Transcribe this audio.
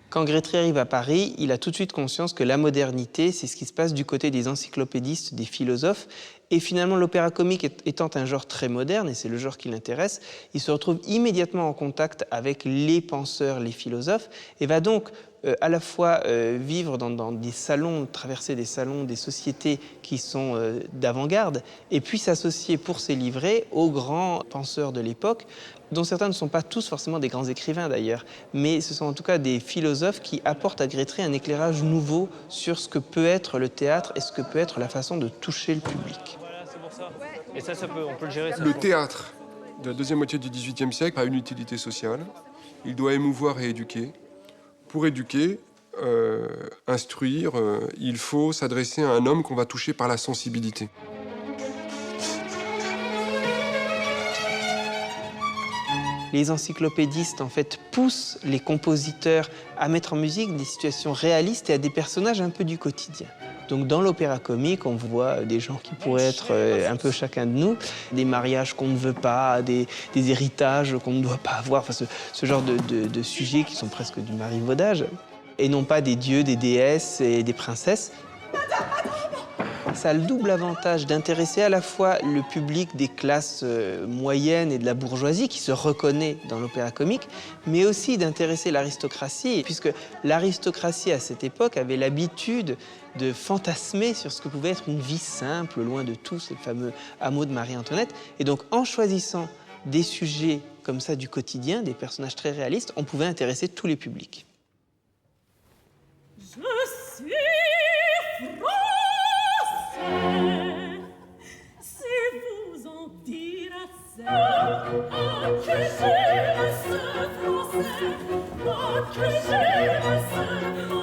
Quand Grétry arrive à Paris, il a tout de suite conscience que la modernité, c'est ce qui se passe du côté des encyclopédistes, des philosophes. Et finalement, l'opéra comique étant un genre très moderne, et c'est le genre qui l'intéresse, il se retrouve immédiatement en contact avec les penseurs, les philosophes, et va donc à la fois vivre dans des salons, traverser des salons, des sociétés qui sont d'avant-garde, et puis s'associer pour ses livrets aux grands penseurs de l'époque, dont certains ne sont pas tous forcément des grands écrivains d'ailleurs, mais ce sont en tout cas des philosophes qui apportent à Grétry un éclairage nouveau sur ce que peut être le théâtre et ce que peut être la façon de toucher le public. Voilà, c'est pour ça. Et ça on peut le gérer. Ça, Le théâtre de la deuxième moitié du XVIIIe siècle a une utilité sociale. Il doit émouvoir et éduquer. Pour éduquer, instruire, il faut s'adresser à un homme qu'on va toucher par la sensibilité. Les encyclopédistes, en fait, poussent les compositeurs à mettre en musique des situations réalistes et à des personnages un peu du quotidien. Donc dans l'opéra comique, on voit des gens qui pourraient être un peu chacun de nous, des mariages qu'on ne veut pas, des héritages qu'on ne doit pas avoir, enfin ce genre de sujets qui sont presque du marivaudage, et non pas des dieux, des déesses et des princesses. Ça a le double avantage d'intéresser à la fois le public des classes moyennes et de la bourgeoisie qui se reconnaît dans l'opéra comique, mais aussi d'intéresser l'aristocratie, puisque l'aristocratie à cette époque avait l'habitude de fantasmer sur ce que pouvait être une vie simple, loin de tout, c'est le fameux hameau de Marie-Antoinette. Et donc en choisissant des sujets comme ça du quotidien, des personnages très réalistes, on pouvait intéresser tous les publics. Je suis si vous en dire assez, que j'aime ce français, que j'aime ce